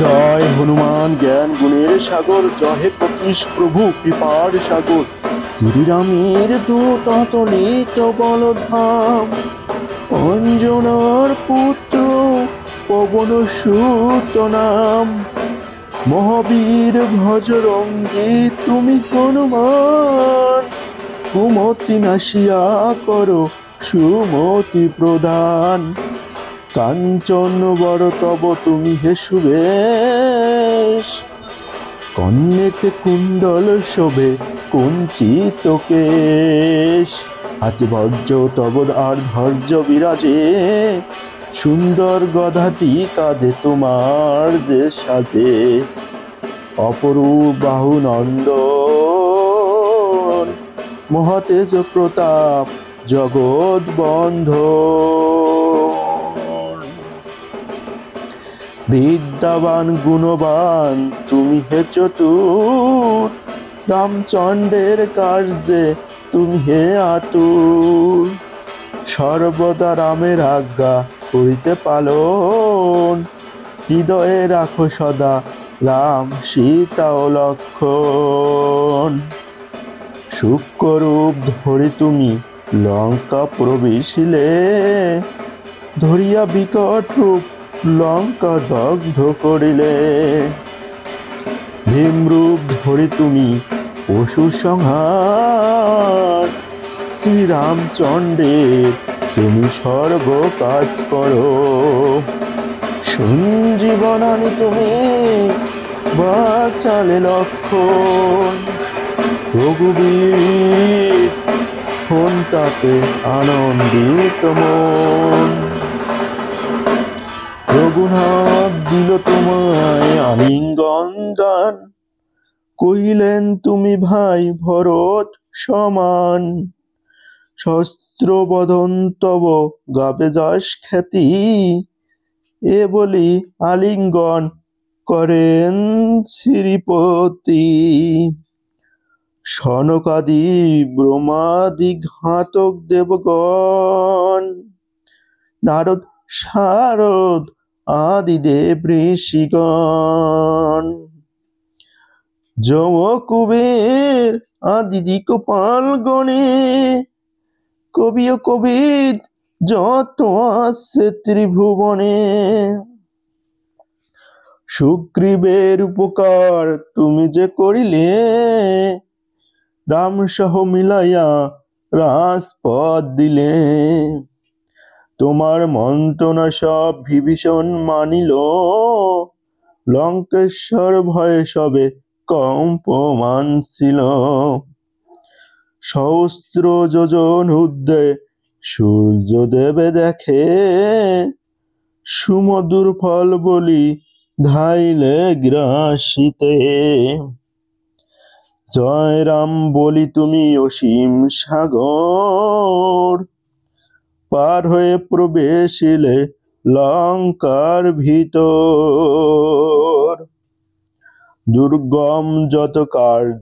জয় হনুমান জ্ঞান গুণের সাগর, জয় হে কপীশ প্রভু কৃপার সাগর। শ্রীরামের দূত অতলিত বলধাম, অঞ্জনার পুত্র পবন সুত নাম। মহাবীর ভজরঙ্গী তুমি হনুমান, কুমতি নাশিয়া করো সুমতি প্রদান। কাঞ্চন বড় তব তুমি হে সুবেশ, কন্যেতে কুণ্ডল শোভে কুঞ্চিত কেশ। হাতি ভর্য তব আর ধৈর্য বিরাজে, সুন্দর গধাটি কাঁধে তোমার যে সাজে। অপরূপ বাহু নন্দন, মহাতেজ প্রতাপ জগৎ বন্ধন। বিদ্যাবান গুণবান তুমি হে চতুর, রামচন্দ্রের কার্যে তুমি হে আতুর। সর্বদা রামের আজ্ঞা করিতে পালন, হৃদয়ে রাখো সদা রাম সীতা ও লক্ষণ। সূক্ষ্মরূপ ধরি তুমি লঙ্কা প্রবেশিলে, ধরিয়া বিকট রূপ লঙ্কা দগ্ধ করিলে। ভীমরূপ ধরি তুমি পশু সংহার, শ্রীরামচন্দ্রের তুমি সর্ব কাজ করো। সঞ্জীবনানি তুমি বাঁচালে লক্ষণ, রঘুবীর ফোন তাতে আনন্দিত মন। রঘুনাথ দিল তোমায় আলিঙ্গন দান, কহিলেন তুমি ভাই ভরত সমান। শস্ত্রবদন তব গাবে যশ খ্যাতি, এ বলি আলিঙ্গন করেন শ্রীপতি। সনকাদি ব্রহ্মাদি ঘাতক দেবগণ, নারদ শারদ আদি দেব ঋষিগণ। যম কুবের আদি দিকপাল গণে, কবি ও কবিদ যত আছে ত্রিভুবনে। সুগ্রীবের উপকার তুমি যে করিলে, রাম সহ মিলাইয়া রাজপথ দিলে। তোমার মন্ত্রণা সব বিভীষণ মানিল, লঙ্কেশ্বর ভয়ে সবে কম্পমান ছিল। সহস্র যোজন ঊর্ধ্বে সূর্যদেবে দেখে, সুমধুর ফল বলি ধাইলে গ্রাসিতে। জয় রাম বলি তুমি অসীম সাগর, পার হয়ে প্রবেশিলে লঙ্কার ভিতর। দুর্গম যত কার্য